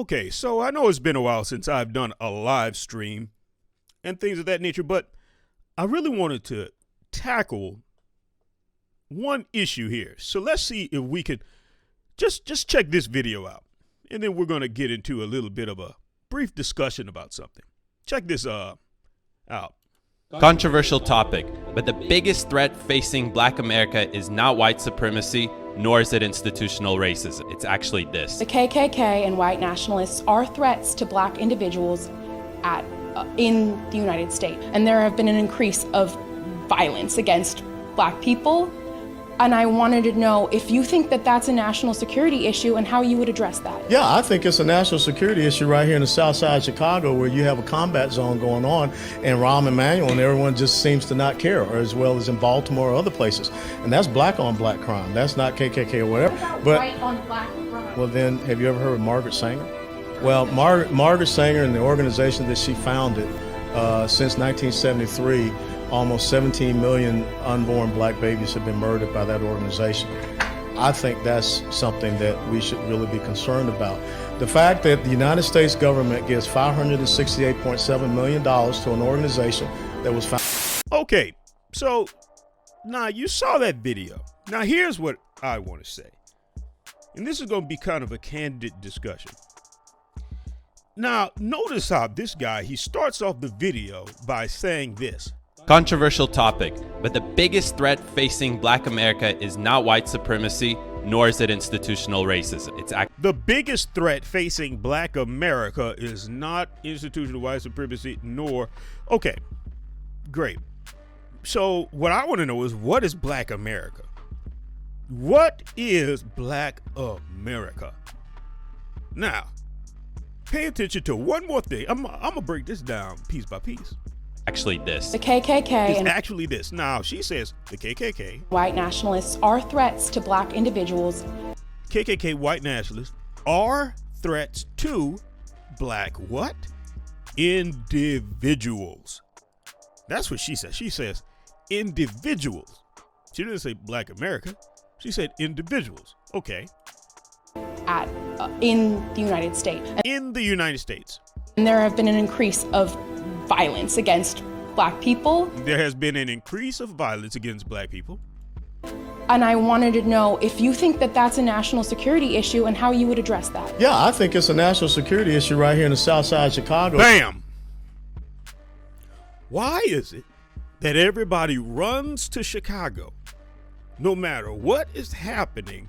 Okay, so I know it's been a while since I've done a live stream and things of that nature, but I really wanted to tackle one issue here. So let's see if we could just check this video out, and then we're going to get into a little bit of a brief discussion about something. Check this out. Controversial topic, but the biggest threat facing Black America is not white supremacy, nor is it institutional racism. It's actually this. The KKK and white nationalists are threats to Black individuals in the United States. And there have been an increase of violence against Black people. And I wanted to know if you think that that's a national security issue and how you would address that. Yeah, I think it's a national security issue right here in the south side of Chicago, where you have a combat zone going on in Rahm Emanuel, and everyone just seems to not care, or as well as in Baltimore or other places. And that's black on black crime. That's not KKK or whatever. But white on black crime. Well, then, have you ever heard of Margaret Sanger? Well, Margaret Sanger and the organization that she founded since 1973, almost 17 million unborn Black babies have been murdered by that organization. I think that's something that we should really be concerned about. The fact that the United States government gives $568.7 million to an organization that was founded. Okay, so now you saw that video. Now here's what I want to say. And this is going to be kind of a candid discussion. Now, notice how this guy, he starts off the video by saying this. Controversial topic, but the biggest threat facing Black America is not white supremacy, nor is it institutional racism. It's the biggest threat facing Black America is not institutional white supremacy, nor... Okay, great. So what I want to know is, what is Black America? What is Black America? Now, pay attention to one more thing. I'm going to break this down piece by piece. Actually this. The KKK It's and actually this. Now, she says the KKK. White nationalists are threats to Black individuals. KKK white nationalists are threats to Black what? Individuals. That's what she says. She says individuals. She didn't say Black America. She said individuals. Okay. In the United States. In the United States. And there have been an increase of violence against Black people. There has been an increase of violence against Black people. And I wanted to know if you think that that's a national security issue and how you would address that. Yeah, I think it's a national security issue right here in the south side of Chicago. Bam! Why is it that everybody runs to Chicago no matter what is happening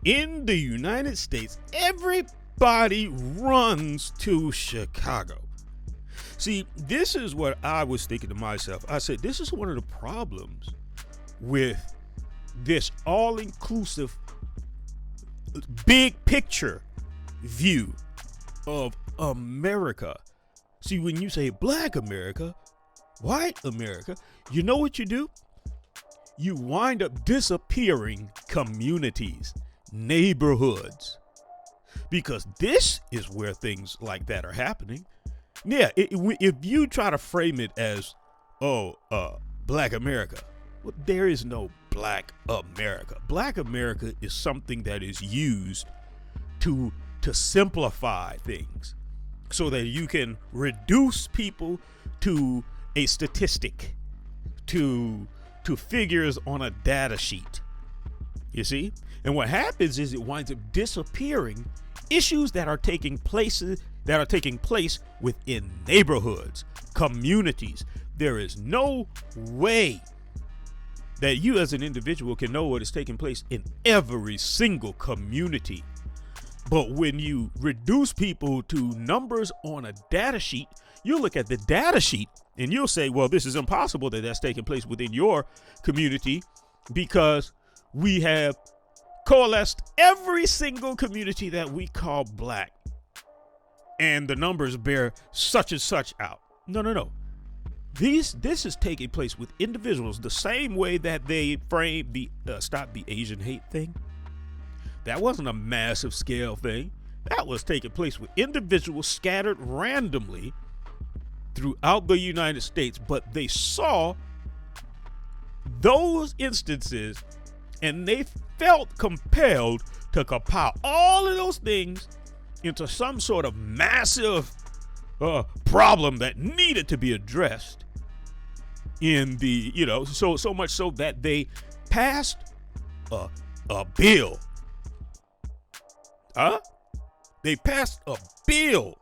in the United States? Everybody runs to Chicago. See, this is what I was thinking to myself. I said, this is one of the problems with this all-inclusive big picture view of America. See, when you say Black America, white America, you know what you do? You wind up disappearing communities, neighborhoods, because this is where things like that are happening. Yeah, if you try to frame it as, Black America, well, there is no Black America. Black America is something that is used to simplify things so that you can reduce people to a statistic, to figures on a data sheet. You see? And what happens is it winds up disappearing issues that are taking place within neighborhoods, communities. There is no way that you as an individual can know what is taking place in every single community. But when you reduce people to numbers on a data sheet, you look at the data sheet and you'll say, well, this is impossible that that's taking place within your community, because we have coalesced every single community that we call Black, and the numbers bear such and such out. No. This is taking place with individuals the same way that they framed the Stop the Asian Hate thing. That wasn't a massive scale thing. That was taking place with individuals scattered randomly throughout the United States, but they saw those instances and they felt compelled to compile all of those things into some sort of massive problem that needed to be addressed in the, so much so that they passed a bill. They passed a bill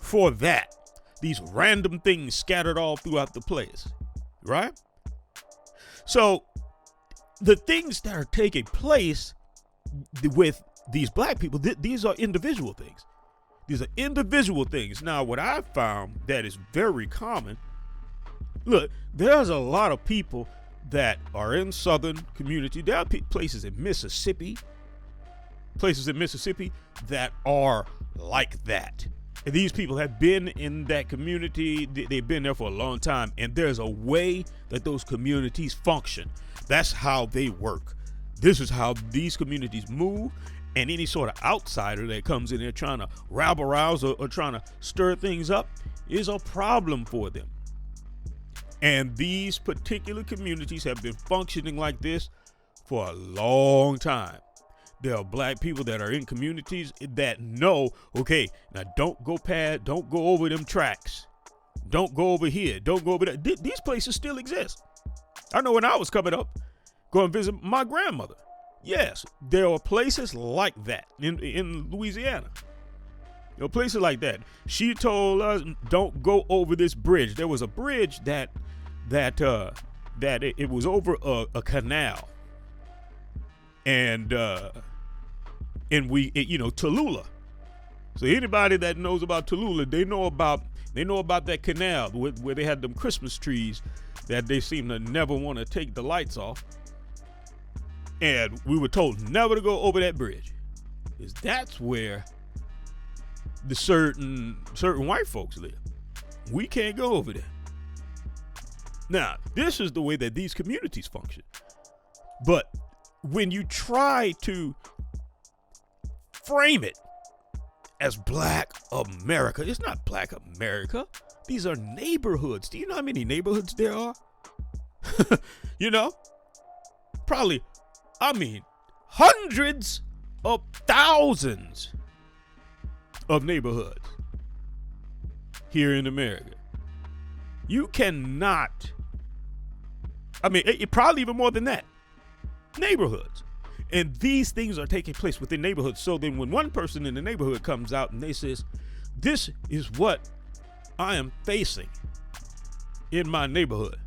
for that. These random things scattered all throughout the place, right? So the things that are taking place with these black people, these are individual things. These are individual things. Now, what I've found that is very common, look, there's a lot of people that are in southern community. There are places in Mississippi that are like that. And these people have been in that community. They've been there for a long time. And there's a way that those communities function. That's how they work. This is how these communities move. And any sort of outsider that comes in there trying to rabble rouse or trying to stir things up is a problem for them. And these particular communities have been functioning like this for a long time. There are black people that are in communities that know, okay, now don't go over them tracks. Don't go over here. Don't go over there. These places still exist. I know when I was coming up, going to visit my grandmother. Yes, there are places like that in Louisiana. There are places like that. She told us, don't go over this bridge. There was a bridge that it was over a canal. And Tallulah. So anybody that knows about Tallulah, they know about that canal where they had them Christmas trees that they seem to never want to take the lights off. And we were told never to go over that bridge, because that's where the certain white folks live. We can't go over there. Now, this is the way that these communities function. But when you try to frame it as Black America, it's not Black America. These are neighborhoods. Do you know how many neighborhoods there are? Probably, hundreds of thousands of neighborhoods here in America. You cannot, it probably even more than that, neighborhoods. And these things are taking place within neighborhoods. So then when one person in the neighborhood comes out and they says, this is what I am facing in my neighborhood,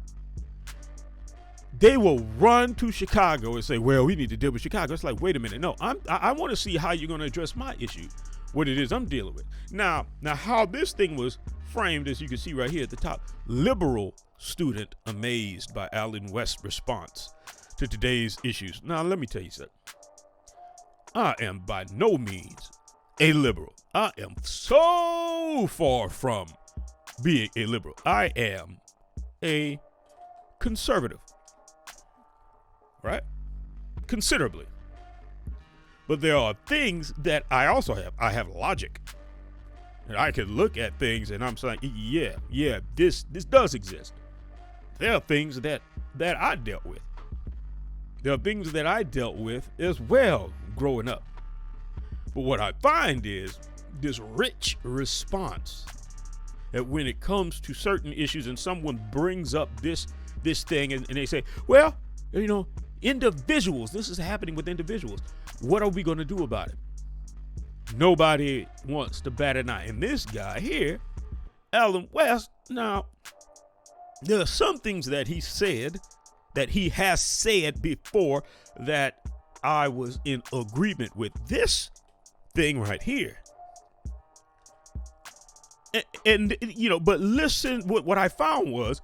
they will run to Chicago and say, well, we need to deal with Chicago. It's like, wait a minute. No, I want to see how you're going to address my issue, what it is I'm dealing with. Now how this thing was framed, as you can see right here at the top, liberal student amazed by Allen West's response to today's issues. Now, let me tell you something. I am by no means a liberal. I am so far from being a liberal. I am a conservative. Right? Considerably. But there are things that I also have. I have logic. And I can look at things and I'm saying, yeah, this does exist. There are things that I dealt with. There are things that I dealt with as well growing up. But what I find is this rich response that when it comes to certain issues and someone brings up this thing and they say, well, individuals, this is happening with individuals. What are we going to do about it? Nobody wants to bat an eye. And this guy here, Allen West, now, there are some things that he said, that he has said before, that I was in agreement with. This thing right here. And but listen, what I found was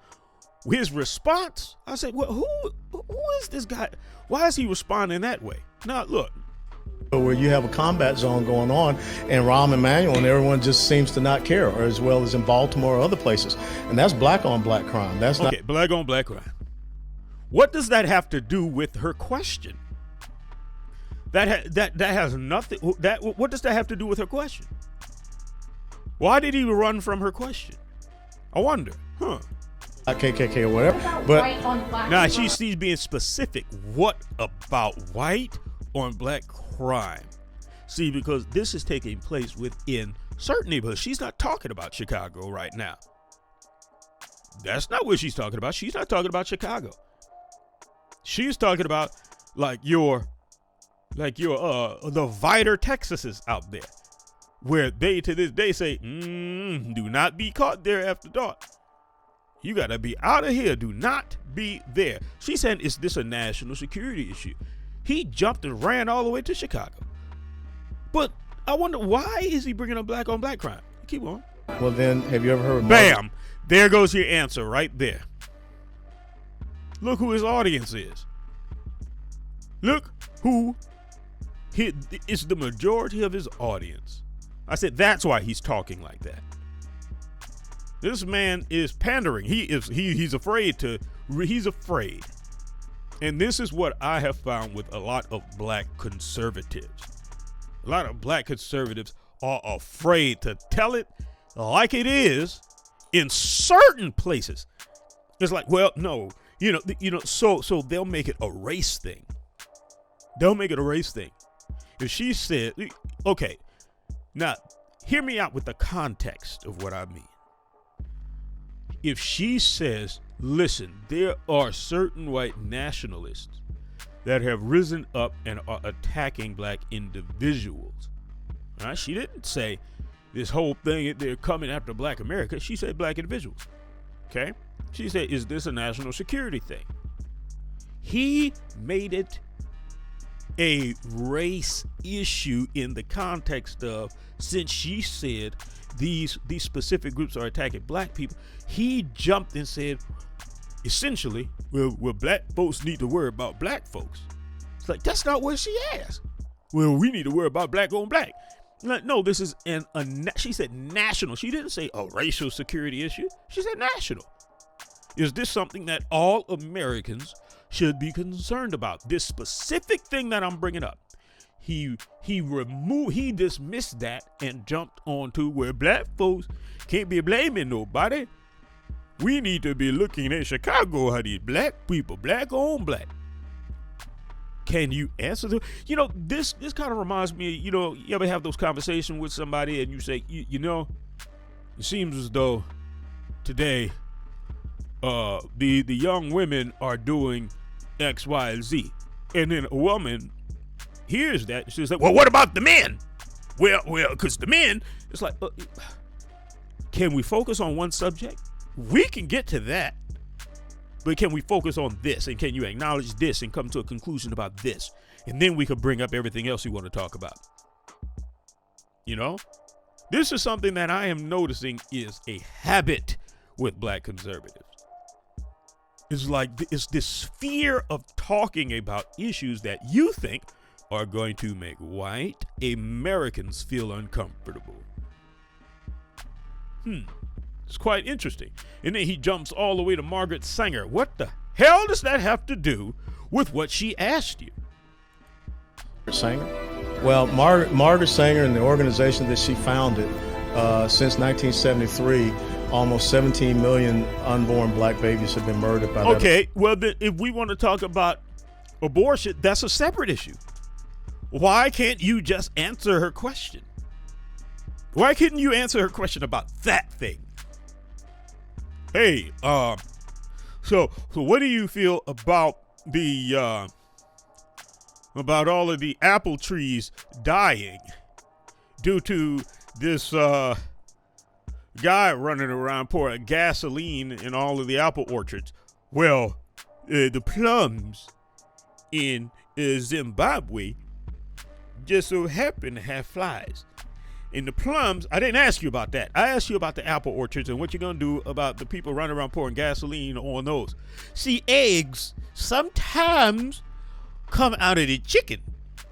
his response. I said, well, who is this guy? Why is he responding that way? Now, look. Where you have a combat zone going on, and Rahm Emanuel and everyone just seems to not care, or as well as in Baltimore or other places. And that's black on black crime. That's okay, not black on black crime. What does that have to do with her question? That has nothing. What does that have to do with her question? Why did he run from her question? I wonder. KKK or whatever. But now she's being specific. What about white on black crime? See, because this is taking place within certain neighborhoods. She's not talking about Chicago right now. That's not what she's talking about. She's not talking about Chicago. She's talking about like your the Vider Texases out there, where they to this day say, do not be caught there after dark. You gotta be out of here. Do not be there. She said, is this a national security issue? He jumped and ran all the way to Chicago. But I wonder, why is he bringing up black on black crime? Keep on. Well, then, have you ever heard of Bam! There goes your answer right there. Look who his audience is. Look who is the majority of his audience. I said that's why he's talking like that. This man is pandering. He's afraid. And this is what I have found with a lot of black conservatives. A lot of black conservatives are afraid to tell it like it is in certain places. It's like, well, no, so they'll make it a race thing. They'll make it a race thing. If she said, okay, now hear me out with the context of what I mean. If she says, listen, there are certain white nationalists that have risen up and are attacking black individuals. Right? She didn't say this whole thing, they're coming after black America. She said black individuals. Okay? She said, is this a national security thing? He made it a race issue in the context of, since she said these specific groups are attacking black people, he jumped and said, essentially, well, black folks need to worry about black folks. It's like, that's not what she asked. Well, we need to worry about black on black. Like, no, this is she said national. She didn't say a racial security issue. She said national. Is this something that all Americans should be concerned about? This specific thing that I'm bringing up. He dismissed that and jumped onto where black folks can't be blaming nobody. We need to be looking at Chicago, how these black people, black on black. Can you answer the? This kind of reminds me. You ever have those conversations with somebody and you say, it seems as though today, the young women are doing X, Y, and Z, and then a woman hears that and she's like, well, what about the men? Well, because the men, it's like, can we focus on one subject? We can get to that, but can we focus on this? And can you acknowledge this and come to a conclusion about this? And then we could bring up everything else you want to talk about. This is something that I am noticing is a habit with black conservatives. It's like, it's this fear of talking about issues that you think are going to make white Americans feel uncomfortable. It's quite interesting. And then he jumps all the way to Margaret Sanger. What the hell does that have to do with what she asked you? Sanger? Well, Margaret Sanger and the organization that she founded since 1973, almost 17 million unborn black babies have been murdered by that. Okay, well, then if we want to talk about abortion, that's a separate issue. Why can't you just answer her question? Why couldn't you answer her question about that thing? Hey, so what do you feel about the about all of the apple trees dying due to this guy running around pouring gasoline in all of the apple orchards? Well, the plums in Zimbabwe just so happen to have flies. And the plums, I didn't ask you about that. I asked you about the apple orchards and what you're going to do about the people running around pouring gasoline on those. See, eggs sometimes come out of the chicken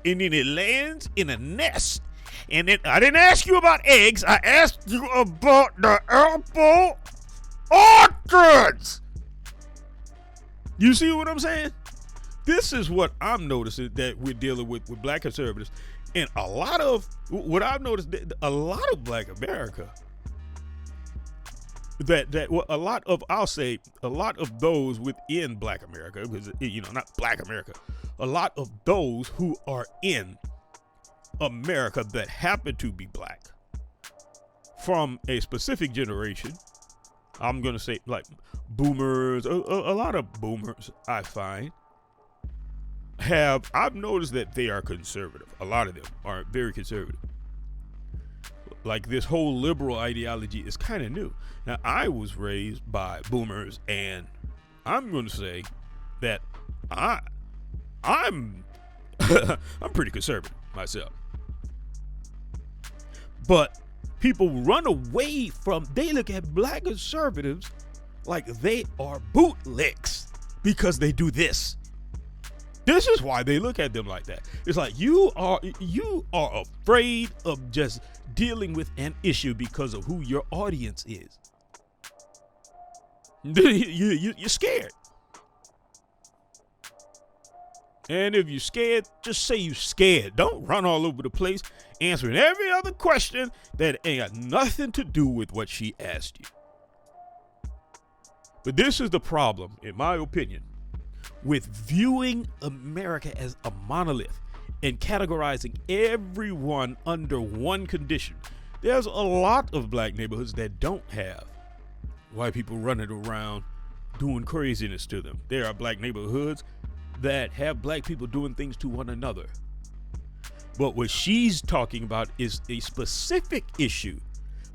and then it lands in a nest. And then I didn't ask you about eggs. I asked you about the apple orchards. You see what I'm saying? This is what I'm noticing that we're dealing with black conservatives. And a lot of what I've noticed, a lot of black America, a lot of those within black America, because not black America, a lot of those who are in America that happen to be black from a specific generation. I'm going to say like boomers, a lot of boomers I find I've noticed that they are conservative. A lot of them are very conservative. Like this whole liberal ideology is kind of new. Now, I was raised by boomers, and I'm going to say that I'm I'm pretty conservative myself. But people run away from, they look at black conservatives like they are bootlicks because they do this. This is why they look at them like that. It's like you are afraid of just dealing with an issue because of who your audience is. You're scared. And if you're scared, just say you're scared. Don't run all over the place answering every other question that ain't got nothing to do with what she asked you. But this is the problem, in my opinion, with viewing America as a monolith and categorizing everyone under one condition. There's a lot of black neighborhoods that don't have white people running around doing craziness to them. There are black neighborhoods that have black people doing things to one another. But what she's talking about is a specific issue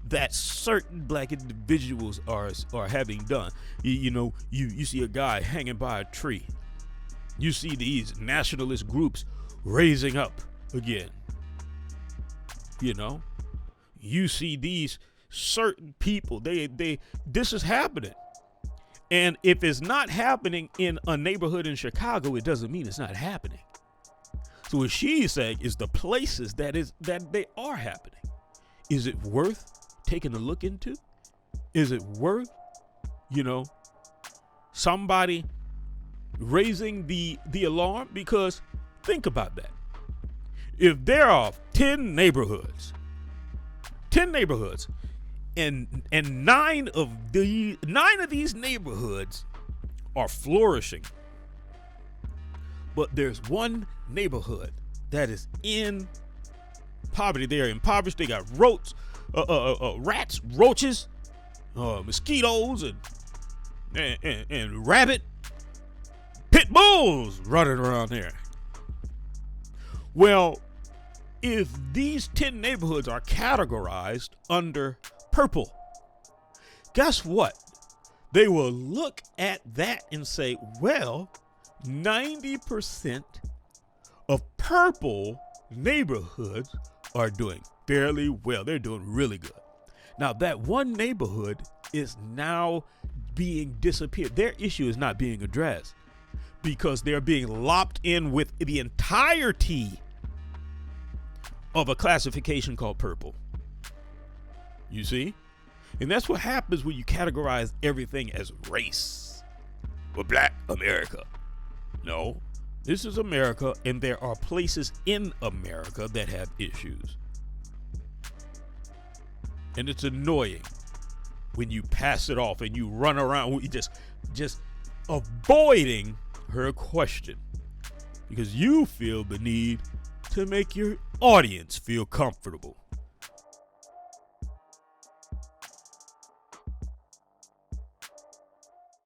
that certain black individuals are having done. You see a guy hanging by a tree. You see these nationalist groups raising up again. You see these certain people. This is happening. And if it's not happening in a neighborhood in Chicago, it doesn't mean it's not happening. So what she's saying is the places that they are happening. Is it worth taking a look into? Is it worth, somebody raising the alarm? Because think about that. If there are 10 neighborhoods, and nine of these neighborhoods are flourishing, but there's one neighborhood that is in poverty. They are impoverished. They got rats, roaches, mosquitoes, and rabbit, pit bulls running around there. Well, if these 10 neighborhoods are categorized under purple, guess what? They will look at that and say, well, 90% of purple neighborhoods are doing fairly well. They're doing really good. Now, that one neighborhood is now being disappeared. Their issue is not being addressed because they're being lopped in with the entirety of a classification called purple. You see? And that's what happens when you categorize everything as race or black America. No, this is America, and there are places in America that have issues. And it's annoying when you pass it off and you run around just avoiding her question because you feel the need to make your audience feel comfortable.